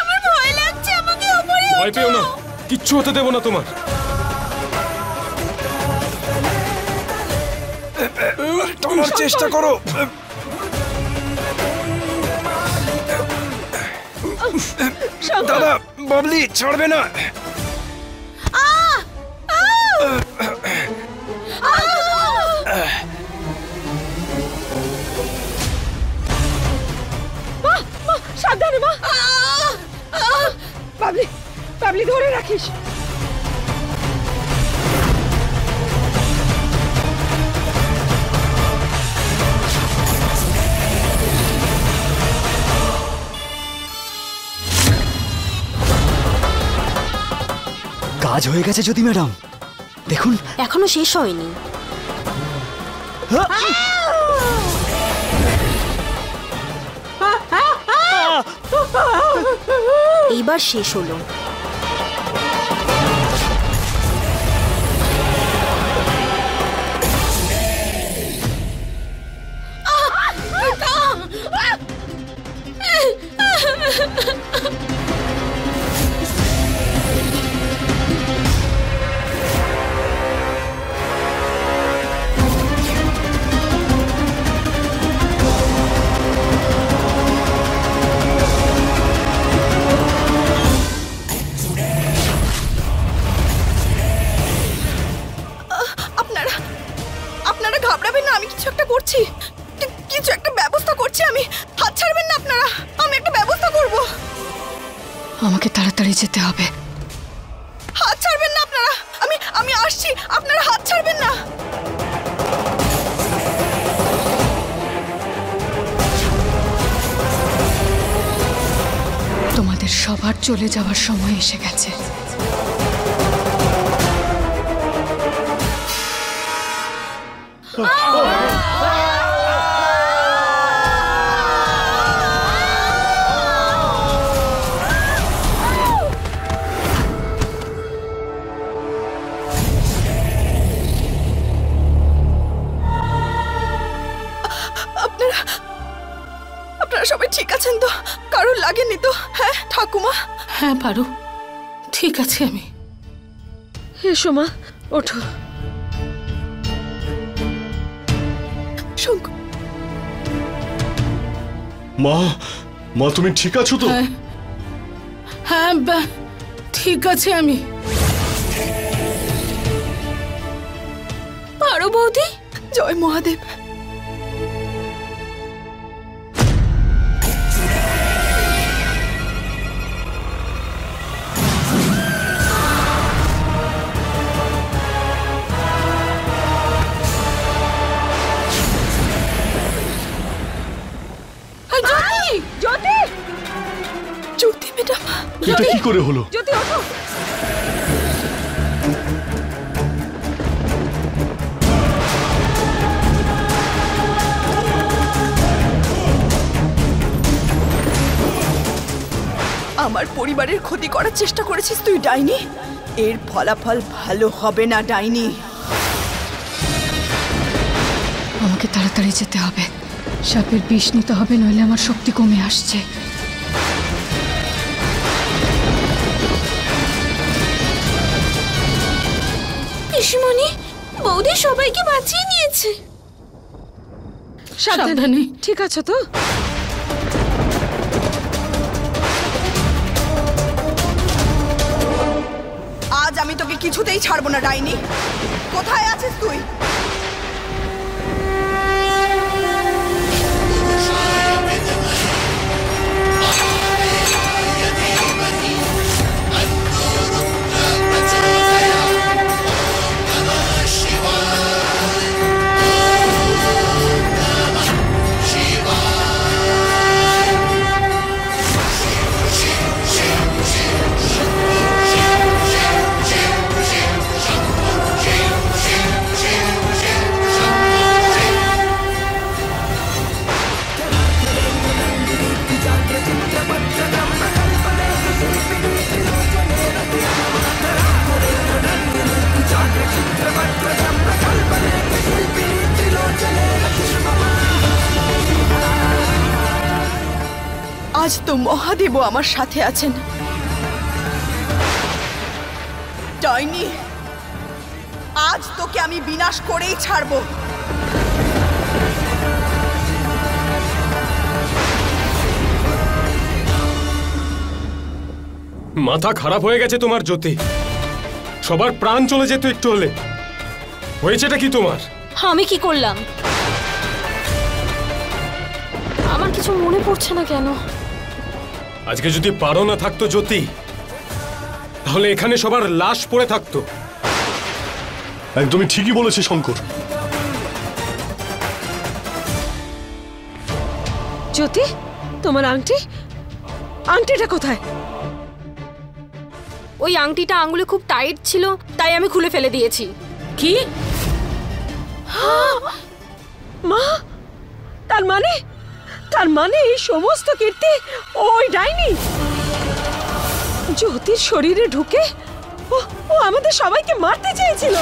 আমার ভয় লাগছে, আমাকে উপরে ওঠো। ভয় পেও না, কিচ্ছু হতে দেব না তোমার। টানার চেষ্টা করো। দাদা, বাবলি ছাড়বে না। সাবধানে মা। বাবলি, বাবলি ধরে রাখিস। কাজ হয়ে গেছে জ্যোতি ম্যাডাম, দেখুন। এখনো শেষ হয়নি। এইবার শেষ হলো। কিছু একটা ব্যবস্থা করছি আমি, হাত ছাড়বেন না আপনারা, আমি একটা ব্যবস্থা করব। আমাকে তাড়াতাড়ি যেতে হবে। হাত ছাড়বেন না আপনারা, আমি আসছি, আপনারা হাত ছাড়বেন না। তোমাদের সবার চলে যাওয়ার সময় এসে গেছে। আপনারা সবাই ঠিক আছেন তো? কারোর লাগেনি তো? হ্যাঁ ঠাকুমা? হ্যাঁ পারো, ঠিক আছে আমি। এসো মা, ওঠো। শঙ্কর, মা, মা তুমি ঠিক আছো তো? হ্যাঁ ঠিক আছে আমি। পারো বৌদি? জয় মহাদেব। জ্যোতি ম্যাডাম, এটা কি করে হলো? জ্যোতি ওঠো। আমার পরিবারের ক্ষতি করার চেষ্টা করেছিস তুই ডাইনি, এর ফলাফল ভালো হবে না ডাইনি। আমাকে তাড়াতাড়ি যেতে হবে, সাপের বিষ নিতে হবে, নইলে আমার শক্তি কমে আসছে। পিসিমণি, বৌদি সবাইকে বাঁচিয়ে নিয়েছে। সাবধানে। ঠিক আছে তো? আজ আমি তোকে কিছুতেই ছাড়বো না ডাইনি। কোথায় আছিস তুই? আজ তো মহাদেবও আমার সাথে আছেন। ডাইনি, আজ তোকে আমি বিনাশ করেই ছাড়বো। মাথা খারাপ হয়ে গেছে তোমার জ্যোতি, সবার প্রাণ চলে যেত একটু হলে। হয়েছেটা কি তোমার? আমি কি করলাম? আমার কিছু মনে পড়ছে না কেন। আজকে যদি পারো না থাকতো জ্যোতি, তাহলে এখানে সবার লাশ পড়ে থাকতো। একদমই ঠিকই বলেছে শঙ্কর। জ্যোতি, তোমার আংটিটা কোথায়? ওই আংটিটা আঙুলে খুব টাইট ছিল, তাই আমি খুলে ফেলে দিয়েছি। কি? মা, তার মানে এই সমস্ত কীর্তি ওই ডাইনি জ্যোতির শরীরে ঢুকে ও আমাদের সবাইকে মারতে চেয়েছিল।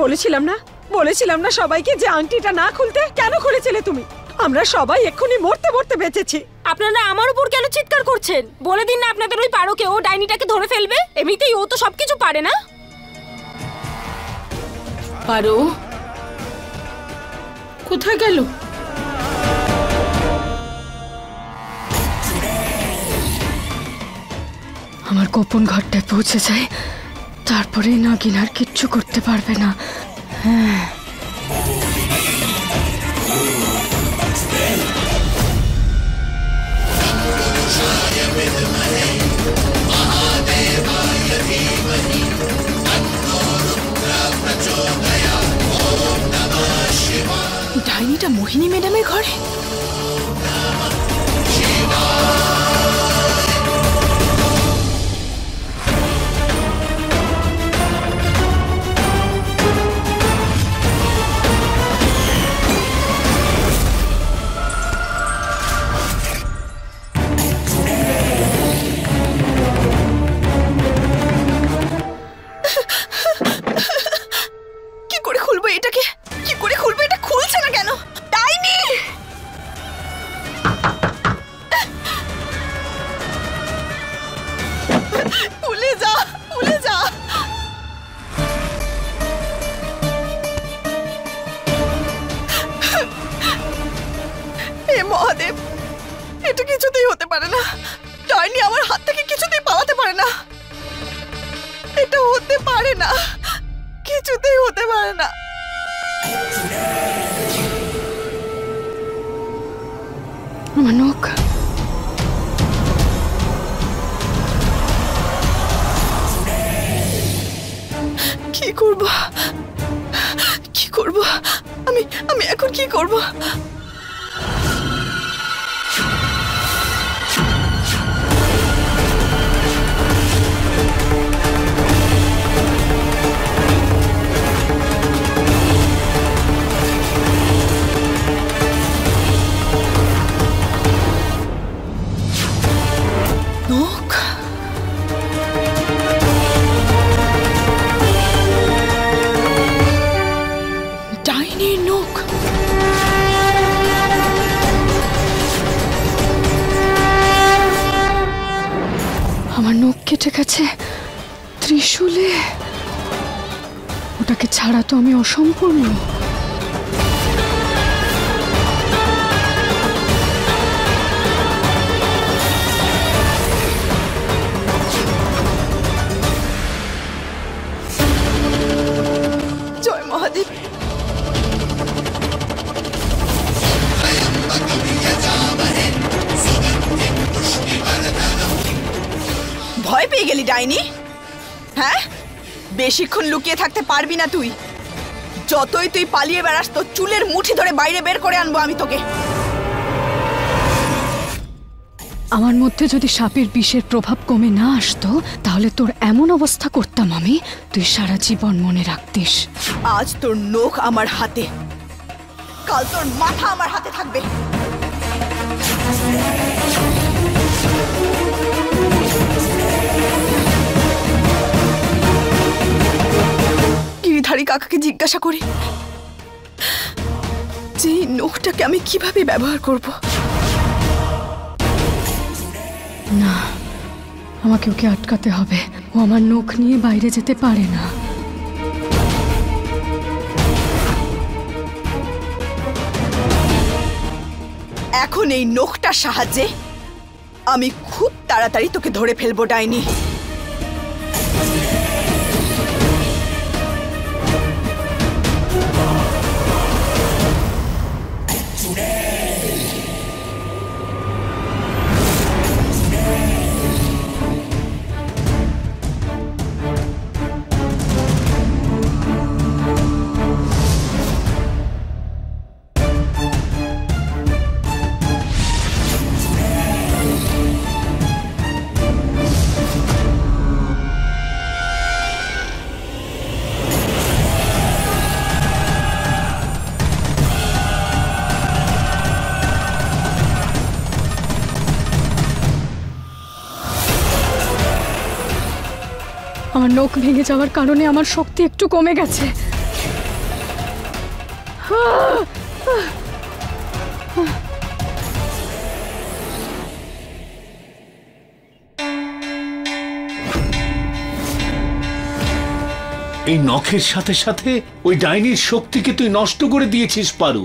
বলেছিলাম না সবাইকে যে আংটিটা না খুলতে। কেন খুলেছিলে তুমি? আমরা সবাই এক্ষুনি মরতে মরতে বেঁচেছি। আপনারা আমার উপর কেন চিৎকার করছেন? বলে দিন না আপনাদের ওই পারোকে ও ডাইনিটাকে ধরে ফেলবে। এমনিতেই ও তো সবকিছু পারে না। পারো কোথায় গেল? আমার গোপন ঘরটায় পৌঁছে যায়, তারপরে নাগিন আর কিচ্ছু করতে পারবে না। হ্যাঁ, ডাইনিটা মোহিনী ম্যাডামের ঘরে। কি করে খুলবো এটাকে? কি করে খুলবো? এটা খুলছে না কেন? ডাইনি! খুলে যা, খুলে যা। হে মহাদেব, এটা কিছুতেই হতে পারে না। ডাইনি আমার হাত থেকে কিছুতেই পালাতে পারে না। এটা হতে পারে না, কিছুতেই হতে পারে না। আমার নখ। কি করব? কি করব? আমি এখন কি করব? নখ। ডাইনির নখ। আমার নখ কেটে গেছে ত্রিশূলে। ওটাকে ছাড়া তো আমি অসম্পূর্ণ। জয় মহাদেব। ভয় পেয়ে গেলি ডাইনি? হ্যাঁ, বেশিক্ষণ লুকিয়ে থাকতে পারবি না তুই। যতই তুই পালিয়ে বেড়াস, তোর চুলের মুঠি ধরে বাইরে বের করে আনবো আমি তোকে। আমার মধ্যে যদি সাপের বিষের প্রভাব কমে না আসতো, তাহলে তোর এমন অবস্থা করতাম আমি, তুই সারা জীবন মনে রাখতিস। আজ তোর নখ আমার হাতে, কাল তোর মাথা আমার হাতে থাকবে। গিরিধারী কাকাকে জিজ্ঞাসা করি যে এই নখটাকে আমি কিভাবে ব্যবহার করব। না, আমাকে ওকে আটকাতে হবে। ও আমার নখ নিয়ে বাইরে যেতে পারে না। এখন এই নখটার সাহায্যে আমি খুব তাড়াতাড়ি তোকে ধরে ফেলবো ডাইনি। আমার নখ ভেঙে যাওয়ার কারণে আমার শক্তি একটু কমে গেছে। এই নখের সাথে সাথে ওই ডাইনির শক্তিকে তুই নষ্ট করে দিয়েছিস পারু।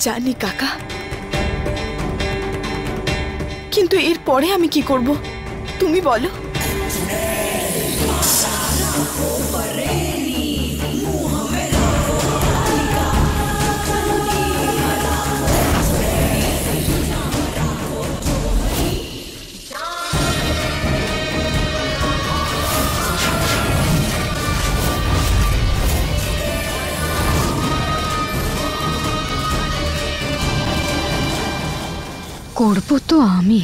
জানি কাকা, কিন্তু এরপরে আমি কি করব তুমি বলো। করব তো আমি।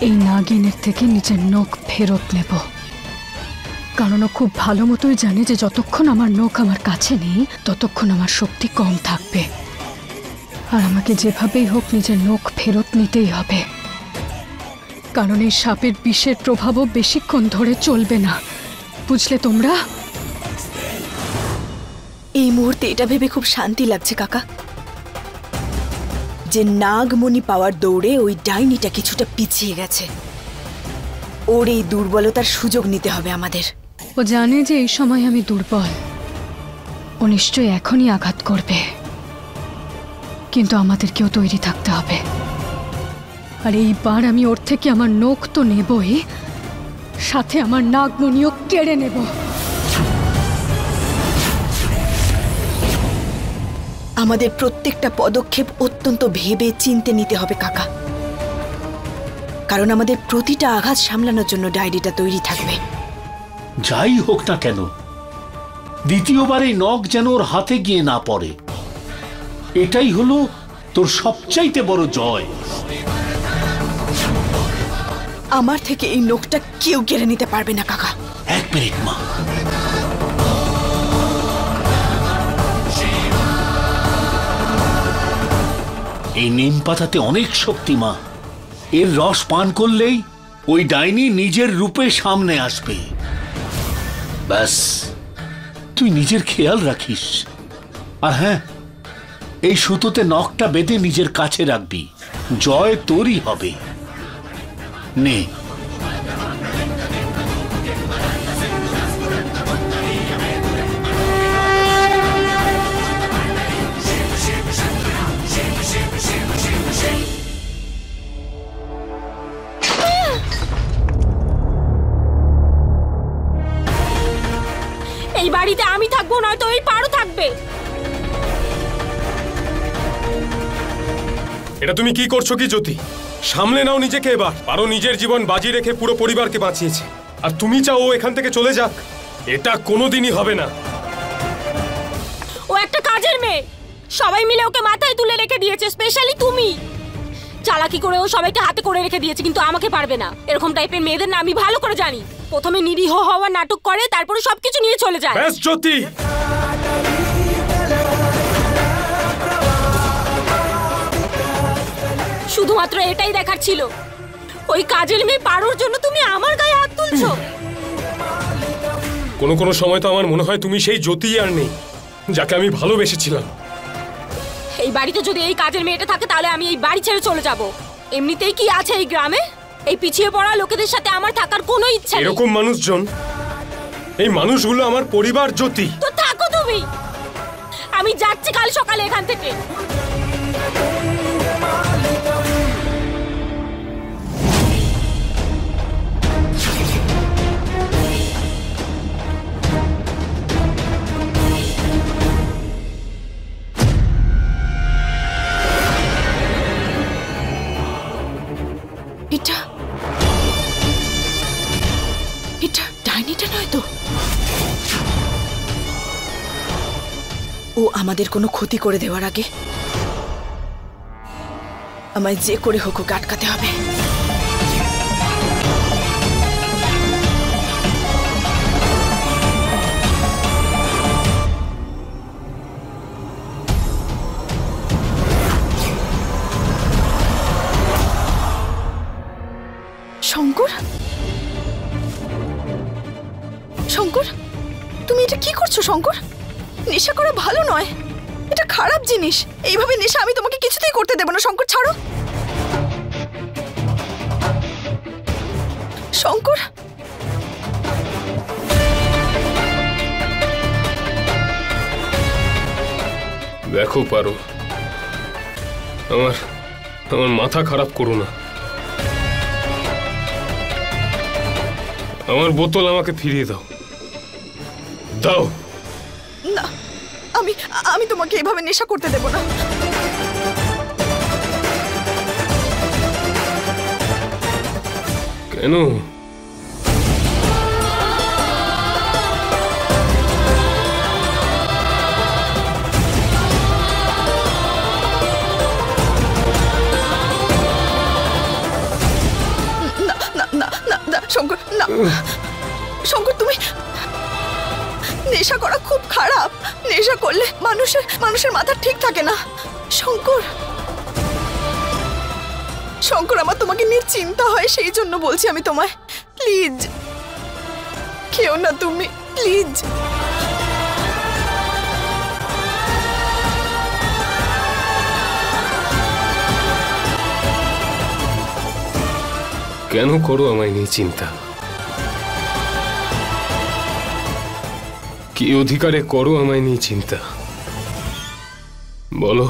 এই নাগিনের থেকে নিজের নখ ফেরত নেব, কারণ ও খুব ভালো মতোই জানে যে যতক্ষণ আমার নখ আমার কাছে নেই ততক্ষণ আমার শক্তি কম থাকবে। আর আমাকে যেভাবেই হোক নিজের নখ ফেরত নিতেই হবে, কারণ এই সাপের বিষের প্রভাবও বেশিক্ষণ ধরে চলবে না, বুঝলে তোমরা? এই মুহূর্তে এটা ভেবে খুব শান্তি লাগছে কাকা, যে নাগমণি পাওয়ার দৌড়ে ওই ডাইনিটা কিছুটা পিছিয়ে গেছে। ওর এই দুর্বলতার সুযোগ নিতে হবে আমাদের। ও জানে যে এই সময় আমি দুর্বল, ও নিশ্চয়ই এখনই আঘাত করবে, কিন্তু আমাদেরকেও তৈরি থাকতে হবে। আর এইবার আমি ওর থেকে আমার নখ তো নেবই, সাথে আমার নাগমণিও কেড়ে নেব। আমাদের প্রত্যেকটা পদক্ষেপ অত্যন্ত ভেবে চিন্তে নিতে হবে কাকা, কারণ আমাদের প্রতিটা আঘাত সামলানোর জন্য ডায়েরিটা তৈরি থাকবে। যাই হোক না কেন, দ্বিতীয়বার এই নখ যেন ওর হাতে গিয়ে না পড়ে, এটাই হলো তোর সবচাইতে বড় জয়। আমার থেকে এই নখটা কেউ কেড়ে নিতে পারবে না কাকা। এক মিনিট মা, এই নিম পাতাতে অনেক শক্তি মা, এর রস পান করলেই ওই ডাইনি নিজের রূপে সামনে আসবে। ব্যাস, তুই নিজের খেয়াল রাখিস। আর হ্যাঁ, এই সুতোতে নখটা বেঁধে নিজের কাছে রাখবি, জয় তোরই হবে। নে, এই বাড়িতে আমি থাকবো, নয়তো ওই পারো থাকবে। এটা তুমি কি করছো কি জ্যোতি? সামলে নাও নিজেকে এবার। পারো নিজের জীবন বাজি রেখে পুরো পরিবারকে বাঁচিয়েছে, আর তুমি চাও ও এখান থেকে চলে যাক? এটা কোনোদিনই হবে না। ও একটা কাজের মেয়ে, সবাই মিলে ওকে মাথায় তুলে রেখে দিয়েছে, স্পেশালি তুমি। চালাকি করে ও সবাইকে হাতে করে রেখে দিয়েছে, কিন্তু আমাকে পারবে না। এরকম টাইপের মেয়েদের না আমি ভালো করে জানি। প্রথমে নিরীহ হওয়ার নাটক করে, তারপরে সবকিছু নিয়ে চলে যায়। ব্যাস জ্যোতি, শুধুমাত্র এটাই দেখার ছিল, ওই কাজের মেয়ে পারোর জন্য তুমি আমার গায়ে হাত তুলছো। কোনো কোনো সময় তো আমার মনে হয় তুমি সেই জ্যোতি আর নেই, যাকে আমি ভালোবেসেছিলাম। এই বাড়িতে যদি এই কাজের মেয়েটা থাকে তাহলে আমি এই বাড়ি ছেড়ে চলে যাব। এমনিতেই কি আছে এই গ্রামে? এই পিছিয়ে পড়া লোকেদের সাথে আমার থাকার কোনো ইচ্ছা নেই। এরকম মানুষজন, এই মানুষগুলো আমার পরিবার। জ্যোতি, তো থাকো তুমি, আমি যাচ্ছি কাল সকালে এখান থেকে। এটা ডাইনিটা নয় তো? ও আমাদের কোনো ক্ষতি করে দেওয়ার আগে আমায় যে করে হোক ওকে আটকাতে হবে। শঙ্কর, শঙ্কর, তুমি এটা কি করছো শঙ্কর? নেশা করা ভালো নয়, এটা খারাপ জিনিস। এইভাবে নেশা আমি তোমাকে কিছুতেই করতে দেব না। শঙ্কর, ছাড়ো। শঙ্কর, দেখো পারো, আমার মাথা খারাপ করো না। আমার বোতল আমাকে ফিরিয়ে দাও। দাও। না, আমি তোমাকে এইভাবে নেশা করতে দেব না। কেন? না না না না শঙ্কর, না শঙ্কর, তুমি নেশা করা খুব খারাপ। নেশা করলে মানুষের মাথা ঠিক থাকে না। শঙ্কর, শঙ্কর, আমার তোমাকে নিয়ে চিন্তা হয়, সেই জন্য বলছি আমি তোমায়। প্লিজ খেও না তুমি, প্লিজ। কেন করো আমায় নিয়ে চিন্তা? কি অধিকারে করো আমায় নিয়ে চিন্তা বলো?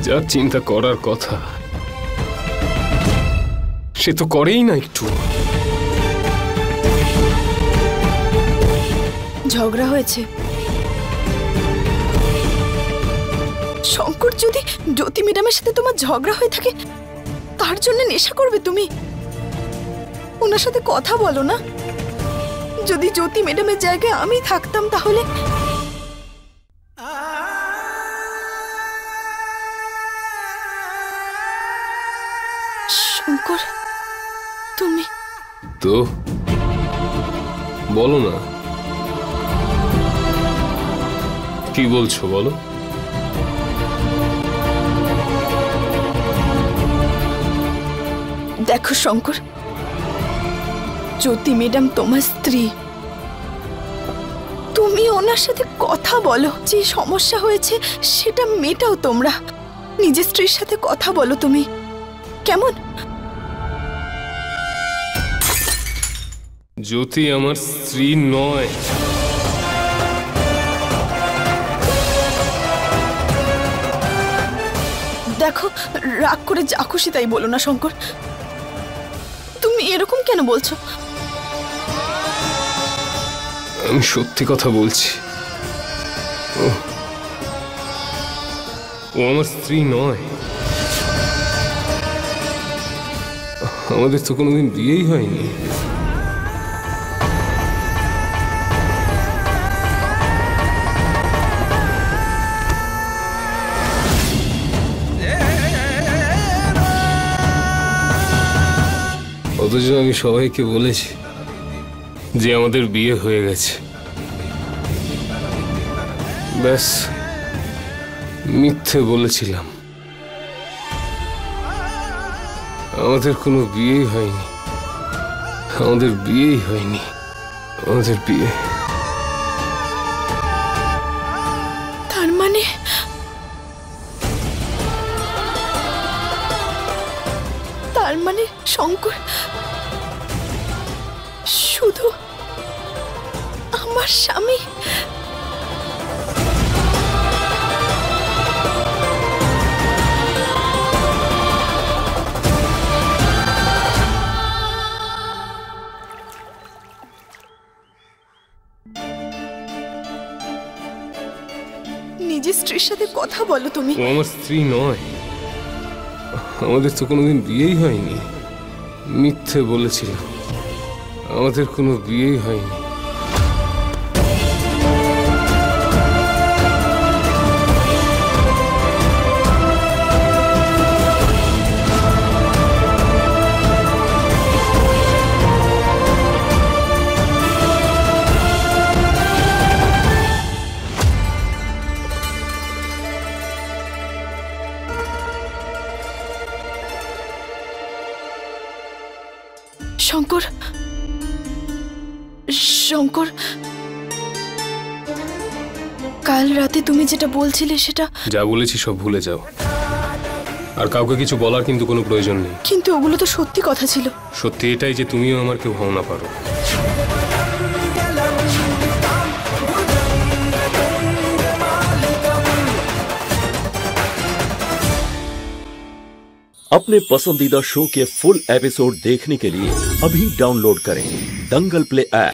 যা চিন্তা করার কথা সে তো করেই না একটু। ঝগড়া হয়েছে শঙ্কর? যদি জ্যোতি ম্যাডামের সাথে তোমার ঝগড়া হয়ে থাকে তার জন্য নেশা করবে তুমি? ওনার সাথে কথা বলো না। যদি জ্যোতি ম্যাডামের জায়গায় আমি থাকতাম তাহলে। শঙ্কর, তুমি তো বলো না, কি বলছো বলো? দেখো শঙ্কর, জ্যোতি ম্যাডাম তোমার স্ত্রী। তুমি ওনার সাথে কথা বলো, যে সমস্যা হয়েছে সেটা মেটাও তোমরা। নিজের স্ত্রীর সাথে কথা বলো তুমি, কেমন? জ্যোতি আমার স্ত্রী নয়। দেখো, রাগ করে যা খুশি তাই বলো না শঙ্কর। তুমি এরকম কেন বলছো? আমি সত্যি কথা বলছি। ও আমার স্ত্রী নয়। আমাদের তো কোনোদিন বিয়েই হয়নি। অথচ আমি সবাইকে বলেছি যে আমাদের বিয়ে হয়ে গেছে। ব্যাস মিথ্যে বলেছিলাম। আমাদের কোনো বিয়েই হয়নি, আমাদের বিয়েই হয়নি, আমাদের বিয়ে। তার মানে শঙ্কর শুধু আমার স্বামী? নিজের স্ত্রীর সাথে কথা বলো তুমি। ও আমার স্ত্রী নয়, আমাদের তো কোনোদিন বিয়েই হয়নি। মিথ্যে বলেছিলাম, আমাদের কোনো বিয়েই হয়নি। শঙ্কর, শঙ্কর, কাল রাতে তুমি যেটা বলছিলে সেটা। যা বলেছি সব ভুলে যাও, আর কাউকে কিছু বলার কিন্তু কোনো প্রয়োজন নেই। কিন্তু ওগুলো তো সত্যি কথা ছিল। সত্যি এটাই যে তুমিও আমার কেউ হও না পারো। अपने पसंदीदा शो के फुल एपिसोड देखने के लिए अभी डाउनलोड करें दंगल प्ले ऐप।